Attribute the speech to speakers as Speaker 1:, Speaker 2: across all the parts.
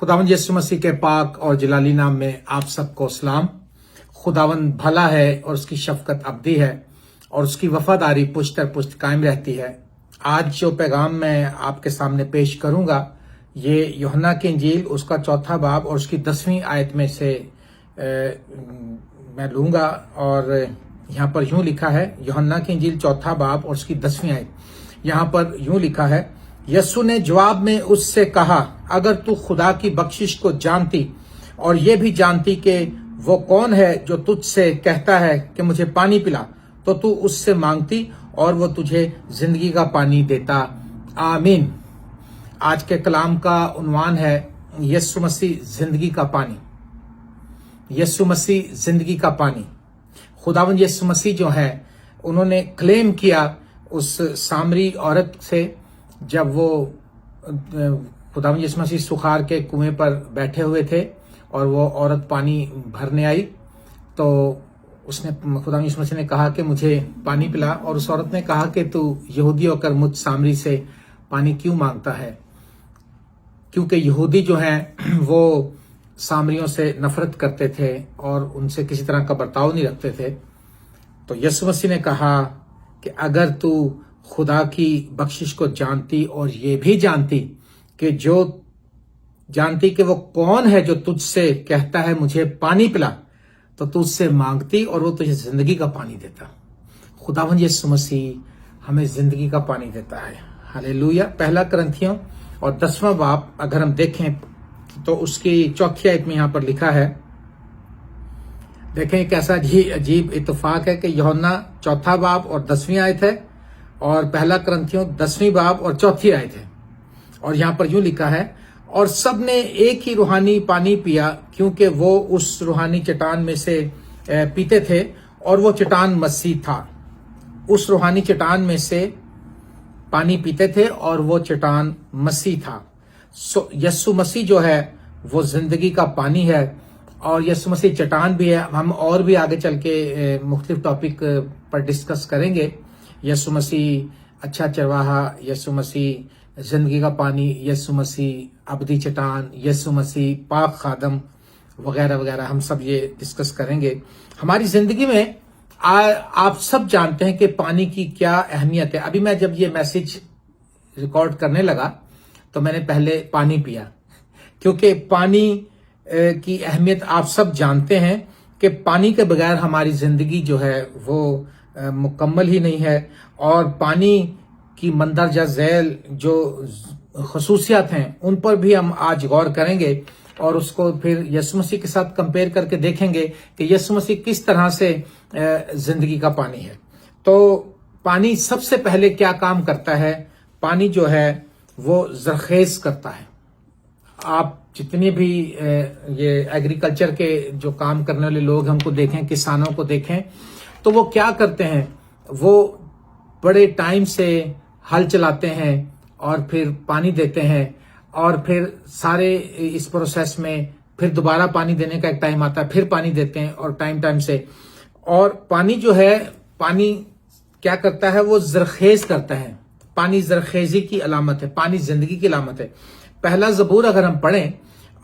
Speaker 1: खुदावंद यीशु मसीह के पाक और जलाली नाम में आप सबको सलाम। खुदावंद भला है और उसकी शफकत अब्दी है और उसकी वफादारी पुश्त दर पुश्त कायम रहती है। आज जो पैगाम मैं आपके सामने पेश करूंगा ये यूहन्ना की इंजील उसका 4 बाब और उसकी 10वीं आयत में से मैं लूंगा। और यहाँ पर यूं लिखा है, यूहन्ना की इंजील 4 बाब और उसकी 10वीं आयत। यहाँ पर यूं लिखा है, यीशु ने जवाब में उससे कहा, अगर तू खुदा की बख्शिश को जानती और ये भी जानती कि वो कौन है जो तुझसे कहता है कि मुझे पानी पिला, तो तू उससे मांगती और वो तुझे जिंदगी का पानी देता। आमीन। आज के कलाम का उन्वान है यीशु मसीह जिंदगी का पानी। यीशु मसीह जिंदगी का पानी। खुदावंद यीशु मसीह जो है उन्होंने क्लेम किया उस सामरी औरत से, जब वो खुदावंद यीशु मसीह सुखार के कुएं पर बैठे हुए थे और वो औरत पानी भरने आई, तो उसने खुदावंद यीशु मसीह ने कहा कि मुझे पानी पिला। और उस औरत ने कहा कि तू यहूदी होकर मुझ सामरी से पानी क्यों मांगता है, क्योंकि यहूदी जो हैं वो सामरियों से नफरत करते थे और उनसे किसी तरह का बर्ताव नहीं रखते थे। तो यीशु मसीह ने कहा कि अगर तू खुदा की बख्शिश को जानती और ये भी जानती कि वो कौन है जो तुझसे कहता है मुझे पानी पिला, तो तू उससे मांगती और वो तुझे जिंदगी का पानी देता। खुदावंद यीशु मसीह हमें जिंदगी का पानी देता है। हालेलुया। 1 कुरिन्थियों और 10वां बाब अगर हम देखें तो उसकी 4 आयत में यहाँ पर लिखा है, देखें कैसा अजीब इत्तेफाक है कि यूहन्ना 4 बाब और 10वीं आयत है और 1 कुरिन्थियों 10वीं बाब और 4 आयत है। और यहाँ पर यूं लिखा है, और सब ने एक ही रूहानी पानी पिया, क्योंकि वो उस रूहानी चट्टान में से पीते थे और वो चट्टान मसीह था। उस रूहानी चट्टान में से पानी पीते थे और वो चट्टान मसीह था। यीशु मसीह जो है वो जिंदगी का पानी है और यीशु मसीह चट्टान भी है। हम और भी आगे चल के मुख्तलिफ टॉपिक पर डिस्कस करेंगे। यीशु मसीह अच्छा चरवाहा, यीशु मसीह जिंदगी का पानी, यीशु मसीह अबदी चट्टान, यीशु मसीह पाक खादम वगैरह वगैरह, हम सब ये डिस्कस करेंगे। हमारी जिंदगी में आप सब जानते हैं कि पानी की क्या अहमियत है। अभी मैं जब ये मैसेज रिकॉर्ड करने लगा तो मैंने पहले पानी पिया, क्योंकि पानी की अहमियत आप सब जानते हैं कि पानी के बगैर हमारी जिंदगी जो है वो मुकम्मल ही नहीं है। और पानी की मंदरजा झैल जो खसूसियात हैं उन पर भी हम आज गौर करेंगे और उसको फिर यीशु मसीह के साथ कंपेयर करके देखेंगे कि यीशु मसीह किस तरह से जिंदगी का पानी है। तो पानी सबसे पहले क्या काम करता है? पानी जो है वो जरखेज करता है। आप जितने भी ये एग्रीकल्चर के जो काम करने वाले लोग हैं उनको देखें, किसानों को देखें, तो वो क्या करते हैं, वो बड़े टाइम से हल चलाते हैं और फिर पानी देते हैं और फिर सारे इस प्रोसेस में फिर दोबारा पानी देने का एक टाइम आता है, फिर पानी देते हैं और टाइम से। और पानी जो है, पानी क्या करता है, वो जरखेज करता है। पानी जरखेजी की अलामत है, पानी जिंदगी की अलामत है। 1 ज़बूर अगर हम पढ़ें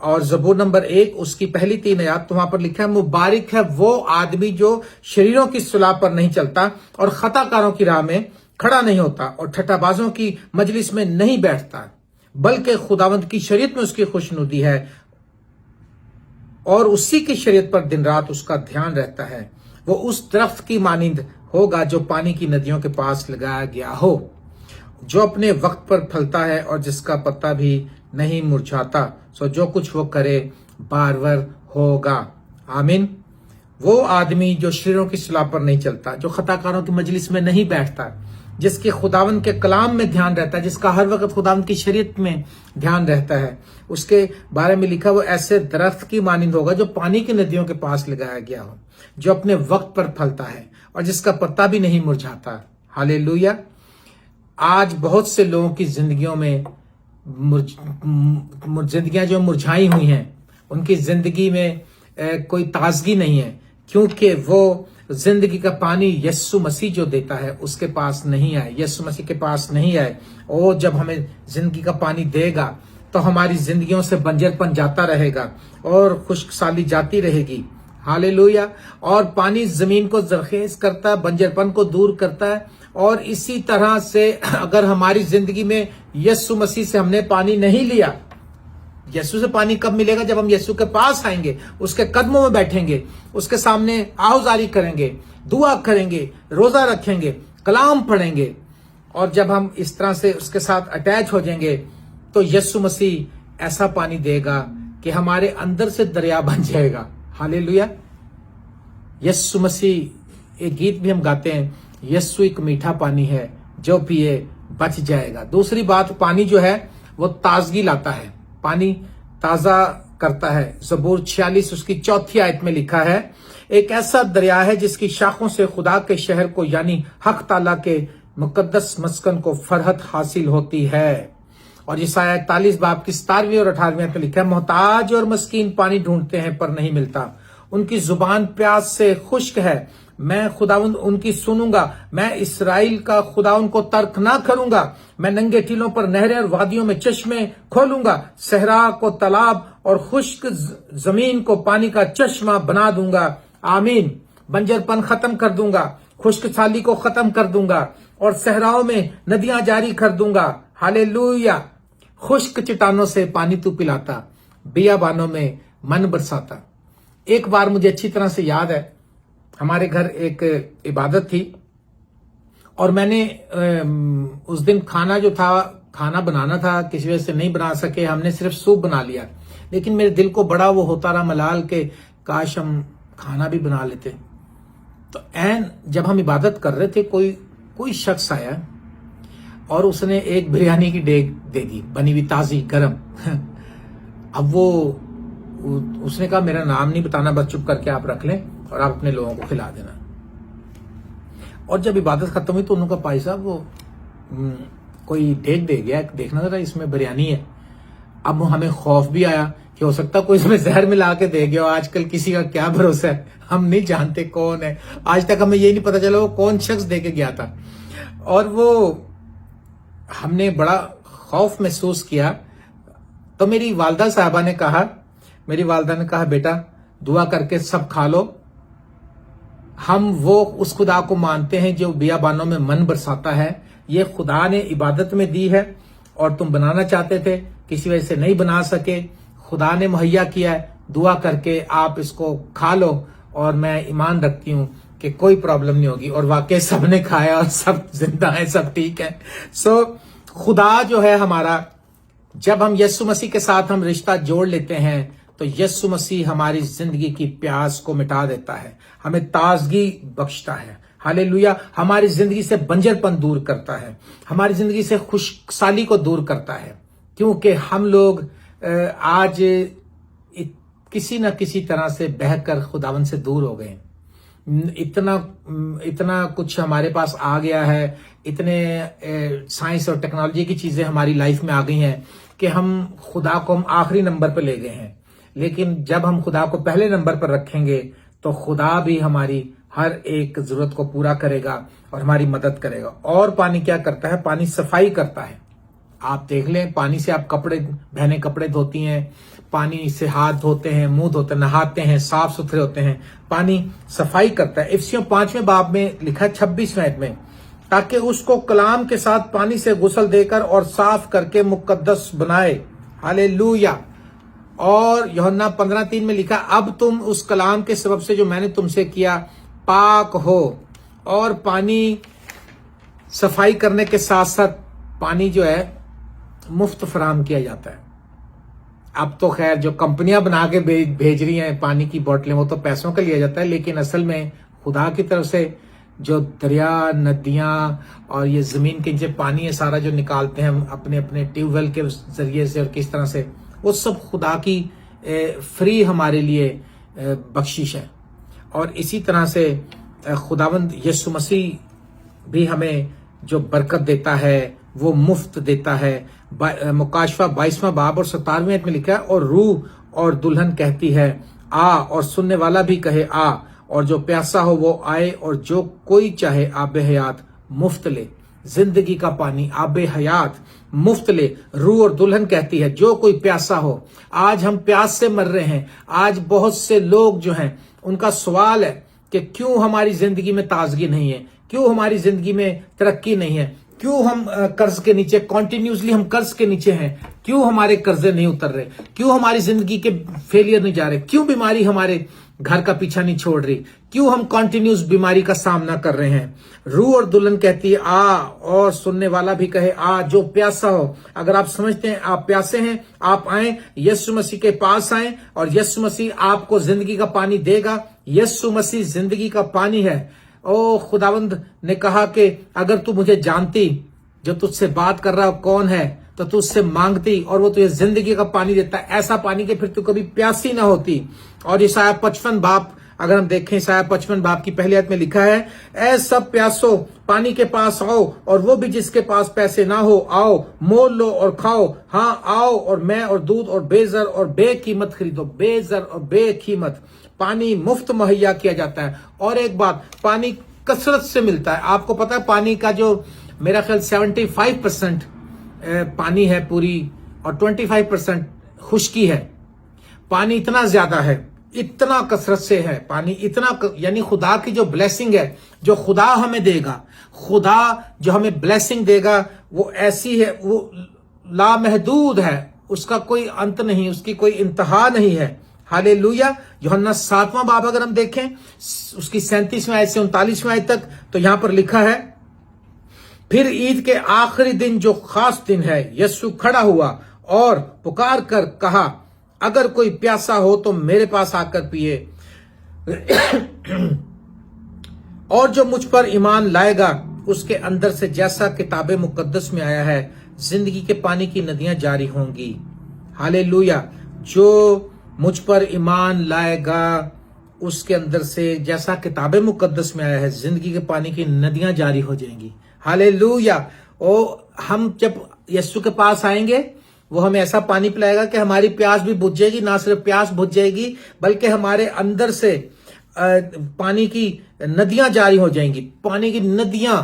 Speaker 1: और ज़बूर नंबर 1 उसकी पहली 3 आयत, तो वहां पर लिखा है, मुबारक है वो आदमी जो शरीरों की सुलह पर नहीं चलता और खताकारों की राह में खड़ा नहीं होता और ठट्ठाबाजों की मजलिस में नहीं बैठता, बल्कि खुदावंद की शरीयत में उसकी खुशनुदी है और उसी की शरीयत पर दिन रात उसका ध्यान रहता है। वो उस दरख्त की मानिंद होगा जो पानी की नदियों के पास लगाया गया हो, जो अपने वक्त पर फलता है और जिसका पत्ता भी नहीं मुरझाता। सो जो कुछ वो करे बारवर होगा। आमीन। वो आदमी जो शरीरों की सलाह पर नहीं चलता, जो खताकारों की मजलिस में नहीं बैठता, जिसके खुदावन के कलाम में ध्यान रहता है, जिसका हर वक्त खुदावन की शरीयत में ध्यान रहता है, उसके बारे में लिखा वो ऐसे दरख्त की मानिंद होगा जो पानी की नदियों के पास लगाया गया हो, जो अपने वक्त पर फलता है और जिसका पत्ता भी नहीं मुरझाता। हालेलुया। आज बहुत से लोगों की जिंदगियों में जिंदगियां जो मुरझाई हुई हैं, उनकी जिंदगी में कोई ताजगी नहीं है, क्योंकि वो जिंदगी का पानी यीशु मसीह जो देता है उसके पास नहीं आए, यीशु मसीह के पास नहीं आए। और जब हमें जिंदगी का पानी देगा तो हमारी जिंदगियों से बंजरपन जाता रहेगा और खुश्क साली जाती रहेगी। हालेलुया। और पानी जमीन को जरखेज करता है, बंजरपन को दूर करता है। और इसी तरह से अगर हमारी जिंदगी में यीशु मसीह से हमने पानी नहीं लिया, यीशु से पानी कब मिलेगा? जब हम यीशु के पास आएंगे, उसके कदमों में बैठेंगे, उसके सामने आहुजारी करेंगे, दुआ करेंगे, रोजा रखेंगे, कलाम पढ़ेंगे। और जब हम इस तरह से उसके साथ अटैच हो जाएंगे तो यीशु मसीह ऐसा पानी देगा कि हमारे अंदर से दरिया बन जाएगा। हालेलुया। यीशु मसीह, एक गीत भी हम गाते हैं, यीशु एक मीठा पानी है, जो पिए बच जाएगा। दूसरी बात, पानी जो है वो ताजगी लाता है, पानी ताजा करता है। ज़बूर 46 उसकी 4 आयत में लिखा है, एक ऐसा दरिया है जिसकी शाखों से खुदा के शहर को यानी हक ताला के मुकद्दस मस्कन को फरहत हासिल होती है। और यशायाह 41 बाब की 17वीं और 18वीं आयत में लिखा है, मोहताज और मस्कीन पानी ढूंढते हैं पर नहीं मिलता, उनकी जुबान प्यास से खुश्क है। मैं खुदावंद उनकी सुनूंगा, मैं इसराइल का खुदा उनको तर्क ना करूंगा। मैं नंगे टीलों पर नहरें और वादियों में चश्मे खोलूंगा, सहरा को तालाब और खुश्क जमीन को पानी का चश्मा बना दूंगा। आमीन। बंजरपन खत्म कर दूंगा, खुश्क साली को खत्म कर दूंगा और सहराओं में नदियां जारी कर दूंगा। हालेलुया। खुश्क चट्टानों से पानी तू पिलाता, बियाबानों में मन बरसाता। एक बार मुझे अच्छी तरह से याद है, हमारे घर एक इबादत थी और मैंने उस दिन खाना जो था, खाना बनाना था, किसी वजह से नहीं बना सके, हमने सिर्फ सूप बना लिया। लेकिन मेरे दिल को बड़ा वो होता रहा मलाल के काश हम खाना भी बना लेते। तो ऐन जब हम इबादत कर रहे थे, कोई शख्स आया और उसने एक बिरयानी की डेग दे दी, बनी हुई ताजी गरम। अब उसने कहा मेरा नाम नहीं बताना, बस चुप करके आप रख लें और आप अपने लोगों को खिला देना। और जब इबादत खत्म हुई तो उन्होंने कहा भाई साहब वो कोई डेग दे गया, देखना जरा इसमें बिरयानी है। अब हमें खौफ भी आया कि हो सकता कोई इसमें जहर मिला के दे गया। आजकल किसी का क्या भरोसा है, हम नहीं जानते कौन है। आज तक हमें ये नहीं पता चला वो कौन शख्स दे के गया था। और वो हमने बड़ा खौफ महसूस किया। तो मेरी वालदा साहबा ने कहा, बेटा दुआ करके सब खा लो, हम वो उस खुदा को मानते हैं जो बियाबानों में मन बरसाता है। ये खुदा ने इबादत में दी है और तुम बनाना चाहते थे, किसी वजह से नहीं बना सके, खुदा ने मुहैया किया है, दुआ करके आप इसको खा लो। और मैं ईमान रखती हूं कि कोई प्रॉब्लम नहीं होगी। और वाकई सबने खाया और सब जिंदा है, सब ठीक है। सो खुदा जो है हमारा, जब हम यीशु मसीह के साथ हम रिश्ता जोड़ लेते हैं तो यीशु मसीह हमारी जिंदगी की प्यास को मिटा देता है, हमें ताजगी बख्शता है। हालेलुया। हमारी जिंदगी से बंजरपन दूर करता है, हमारी जिंदगी से खुशहाली को दूर करता है। क्योंकि हम लोग आज किसी न किसी तरह से बहकर खुदावन से दूर हो गए। इतना कुछ हमारे पास आ गया है, इतने साइंस और टेक्नोलॉजी की चीजें हमारी लाइफ में आ गई हैं कि हम खुदा को हम आखिरी नंबर पर ले गए हैं। लेकिन जब हम खुदा को पहले नंबर पर रखेंगे तो खुदा भी हमारी हर एक जरूरत को पूरा करेगा और हमारी मदद करेगा। और पानी क्या करता है? पानी सफाई करता है। आप देख लें, पानी से आप बहने कपड़े धोती हैं, पानी से हाथ धोते हैं, मुंह धोते हैं, नहाते हैं, साफ सुथरे होते हैं। पानी सफाई करता है। इफिसियों 5वें बाब में लिखा है 26वें आयत में, ताकि उसको कलाम के साथ पानी से गुसल देकर और साफ करके मुकद्दस बनाए। हालेलुया। और यूहन्ना 15:3 में लिखा, अब तुम उस कलाम के सबब से जो मैंने तुमसे किया पाक हो। और पानी सफाई करने के साथ साथ पानी जो है मुफ्त फराहम किया जाता है। अब तो खैर जो कंपनियां बना के भेज रही हैं पानी की बोतलें, वो तो पैसों का लिया जाता है, लेकिन असल में खुदा की तरफ से जो दरिया, नदियां और ये जमीन के नीचे पानी है सारा जो निकालते हैं हम अपने अपने ट्यूबवेल के जरिए से और किस तरह से, वो सब खुदा की फ्री हमारे लिए बख्शिश है। और इसी तरह से खुदावंद यीशु मसीह भी हमें जो बरकत देता है वो मुफ्त देता है। मुकाशफा 22वां बाब और 17वें आयत में लिखा है, और रूह और दुल्हन कहती है आ, और सुनने वाला भी कहे आ, और जो प्यासा हो वो आए, और जो कोई चाहे आब हयात मुफ्त ले। जिंदगी का पानी, आबे हयात मुफ्त ले। रूह और दुल्हन कहती है जो कोई प्यासा हो, आज हम प्यास से मर रहे हैं। आज बहुत से लोग जो हैं उनका सवाल है कि क्यों हमारी जिंदगी में ताजगी नहीं है, क्यों हमारी जिंदगी में तरक्की नहीं है, क्यों हम कर्ज के नीचे, कॉन्टिन्यूसली हम कर्ज के नीचे हैं, क्यों हमारे कर्जे नहीं उतर रहे, क्यों हमारी जिंदगी के फेलियर नहीं जा रहे, क्यों बीमारी हमारे घर का पीछा नहीं छोड़ रही, क्यों हम कॉन्टिन्यूस बीमारी का सामना कर रहे हैं। रूह और दुल्हन कहती है आ, और सुनने वाला भी कहे आ। जो प्यासा हो, अगर आप समझते हैं आप प्यासे हैं, आप आए, यीशु मसीह के पास आए और यीशु मसीह आपको जिंदगी का पानी देगा। यीशु मसीह जिंदगी का पानी है। ओ खुदावंद ने कहा कि अगर तू मुझे जानती, जो तुझसे बात कर रहा हो कौन है, तो तू उससे मांगती और वो तुझे जिंदगी का पानी देता है, ऐसा पानी के फिर तू कभी प्यासी ना होती। और ईसाया 55 बाप अगर हम देखें, ईसाया 55 बाप की पहली आयत में लिखा है, ऐ सब प्यासो पानी के पास आओ, और वो भी जिसके पास पैसे ना हो आओ, मोल लो और खाओ। हाँ आओ और मैं और दूध और बेजर और बेकीमत खरीदो। बेजर और बेकीमत पानी मुफ्त मुहैया किया जाता है। और एक बात, पानी कसरत से मिलता है। आपको पता है पानी का जो मेरा ख्याल 75% पानी है पूरी, और 25% खुश्की है। पानी इतना ज्यादा है, इतना कसरत से है पानी, इतना यानी खुदा की जो ब्लेसिंग है, जो खुदा हमें देगा, खुदा जो हमें ब्लेसिंग देगा वो ऐसी है, वो लामहदूद है, उसका कोई अंत नहीं, उसकी कोई इंतहा नहीं है। हालेलुया। यूहन्ना 7वां बाब अगर हम देखें, उसकी 37वें आयत से 39वें आयत तक, तो यहां पर लिखा है, फिर ईद के आखिरी दिन जो खास दिन है, यीशु खड़ा हुआ और पुकार कर कहा, अगर कोई प्यासा हो तो मेरे पास आकर पिए, और जो मुझ पर ईमान लाएगा उसके अंदर से जैसा किताबे मुकद्दस में आया है, जिंदगी के पानी की नदियां जारी होंगी। हालेलुया। जो मुझ पर ईमान लाएगा उसके अंदर से जैसा किताबे मुकद्दस में आया है, जिंदगी के पानी की नदियां जारी हो जाएंगी। हालेलुया। ओ हम जब यीशु के पास आएंगे, वो हमें ऐसा पानी पिलाएगा कि हमारी प्यास भी बुझ जाएगी। ना सिर्फ प्यास बुझ जाएगी, बल्कि हमारे अंदर से पानी की नदियां जारी हो जाएंगी। पानी की नदियां,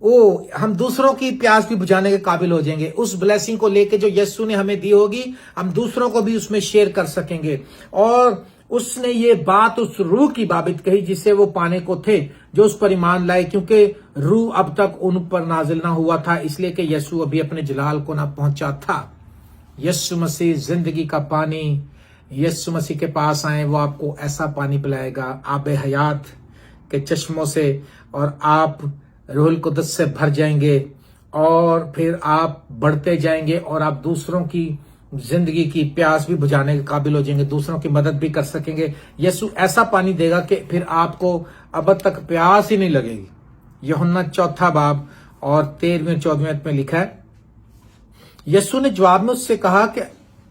Speaker 1: ओ हम दूसरों की प्यास भी बुझाने के काबिल हो जाएंगे। उस ब्लेसिंग को लेके जो यीशु ने हमें दी होगी, हम दूसरों को भी उसमें शेयर कर सकेंगे। और उसने ये बात उस रूह की बाबत कही जिसे वो पाने को थे, जो उस पर ईमान लाए, क्योंकि रूह अब तक उन पर नाजिल ना हुआ था, इसलिए कि यीशु अभी अपने जलाल को ना पहुंचा था। यीशु मसीह जिंदगी का पानी, यीशु मसीह के पास आए, वो आपको ऐसा पानी पिलाएगा आबे हयात के चश्मों से, और आप रूहुल कुद्दस से भर जाएंगे, और फिर आप बढ़ते जाएंगे, और आप दूसरों की जिंदगी की प्यास भी बुझाने के काबिल हो जाएंगे, दूसरों की मदद भी कर सकेंगे। यीशु ऐसा पानी देगा कि फिर आपको अब तक प्यास ही नहीं लगेगी। यूहन्ना 4 बाब और 13-14 में लिखा है, यीशु ने जवाब में उससे कहा कि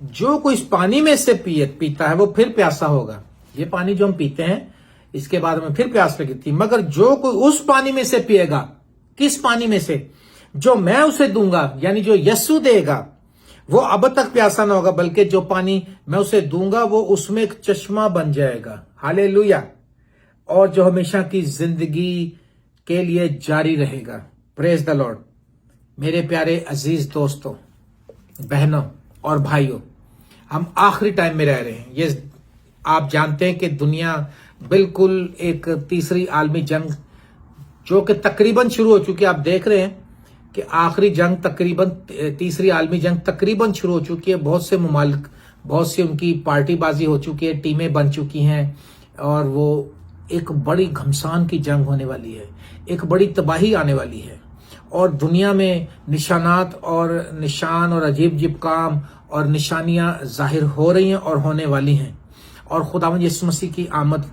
Speaker 1: जो कोई इस पानी में से पीता है वो फिर प्यासा होगा। ये पानी जो हम पीते हैं इसके बाद हमें फिर प्यास लगी थी, मगर जो कोई उस पानी में से पिएगा, किस पानी में से? जो मैं उसे दूंगा, यानी जो यीशु देगा, वो अब तक प्यासा ना होगा, बल्कि जो पानी मैं उसे दूंगा वो उसमें एक चश्मा बन जाएगा। हालेलुया। और जो हमेशा की जिंदगी के लिए जारी रहेगा। Praise the Lord. मेरे प्यारे अजीज दोस्तों, बहनों और भाइयों, हम आखिरी टाइम में रह रहे हैं। ये आप जानते हैं कि दुनिया बिल्कुल एक तीसरी आलमी जंग, जो कि तकरीबन शुरू हो चुकी है, आप देख रहे हैं कि आखिरी जंग तकरीबन, तीसरी आलमी जंग तकरीबन शुरू हो चुकी है। बहुत से मुमालिक, बहुत सी उनकी पार्टीबाजी हो चुकी है, टीमें बन चुकी हैं, और वो एक बड़ी घमसान की जंग होने वाली है, एक बड़ी तबाही आने वाली है। और दुनिया में निशानात और निशान और अजीब अजीब काम और निशानियां जाहिर हो रही हैं और होने वाली हैं। और खुदावंद यीशु मसीह की आमद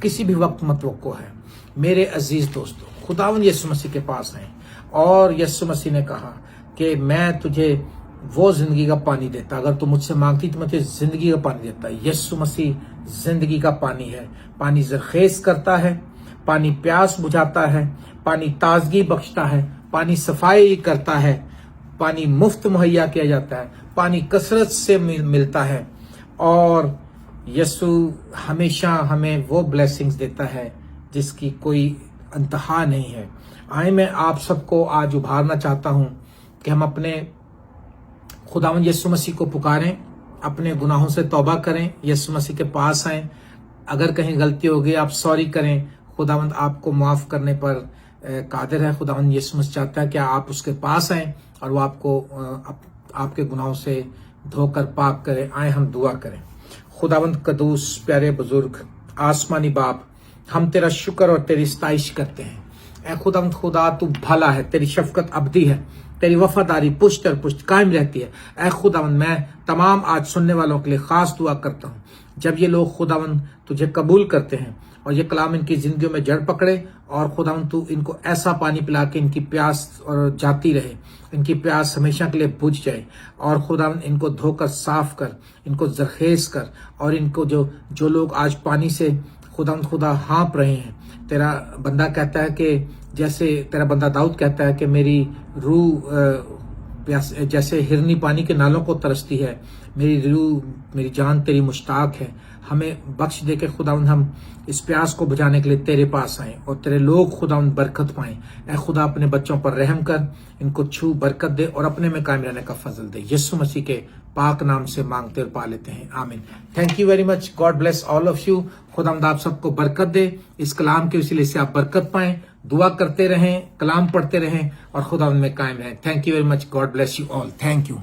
Speaker 1: किसी भी वक्त मतवक्को है। मेरे अजीज दोस्तों, खुदावंद यीशु मसीह के पास हैं, और यीशु मसीह ने कहा कि मैं तुझे वो जिंदगी का पानी देता, अगर तू मुझसे मांगती तो मैं तुझे जिंदगी का पानी देता। यीशु मसीह जिंदगी का पानी है। पानी जरखेज करता है, पानी प्यास बुझाता है, पानी ताजगी बख्शता है, पानी सफाई करता है, पानी मुफ्त मुहैया किया जाता है, पानी कसरत से मिलता है। और यीशु हमेशा हमें वो ब्लेसिंग्स देता है जिसकी कोई इंतहा नहीं है। आए मैं आप सबको आज उभारना चाहता हूं कि हम अपने खुदावंद यीशु मसीह को पुकारें, अपने गुनाहों से तौबा करें, यीशु मसीह के पास आएं। अगर कहीं गलती हो गई आप सॉरी करें, खुदावंद आपको माफ करने पर कादिर है। खुदावंद यीशु मसीह चाहता है कि आप उसके पास आएं और वो आपको आपके गुनाहों से धोकर पाक करे। आए हम दुआ करें। खुदावंद कदूस प्यारे बुजुर्ग आसमानी बाप, हम तेरा शुक्र और तेरी सताइश करते हैं। ऐ खुदावंद खुदा, तू भला है, तेरी शफकत अब्दी है, तेरी वफादारी पुष्ट और पुष्ट कायम रहती है। ऐ खुदावंद, मैं तमाम आज सुनने वालों के लिए खास दुआ करता हूँ, जब ये लोग खुदावंद तुझे कबूल करते हैं और ये कलाम इनकी जिंदगियों में जड़ पकड़े, और खुदावंद तू इनको ऐसा पानी पिला के इनकी प्यास और जाती रहे, इनकी प्यास हमेशा के लिए बुझ जाए, और खुदावंद इनको धोकर साफ कर, इनको जरखेज कर, और इनको जो लोग आज पानी से खुदावंद खुदा हाँप रहे हैं, तेरा बंदा कहता है कि जैसे तेरा बंदा दाऊद कहता है कि मेरी रूह जैसे हिरनी पानी के नालों को तरसती है, मेरी रूह मेरी जान तेरी मुश्ताक है। हमें बख्श दे के खुदावंद हम इस प्यास को बुझाने के लिए तेरे पास आए और तेरे लोग खुदावंद बरकत पाएं। ऐ खुदा, अपने बच्चों पर रहम कर, इनको छू बरकत दे और अपने में कायम रहने का फजल दे। यीशु मसीह के पाक नाम से मांगते और पा लेते हैं, आमीन। Thank you very much. God bless all of you. खुदावंद आप सबको बरकत दे। इस कलाम के वसीले से आप बरकत पाएं। दुआ करते रहें, कलाम पढ़ते रहें और खुदावंद में कायम रहें। Thank you very much. God bless you all. Thank you.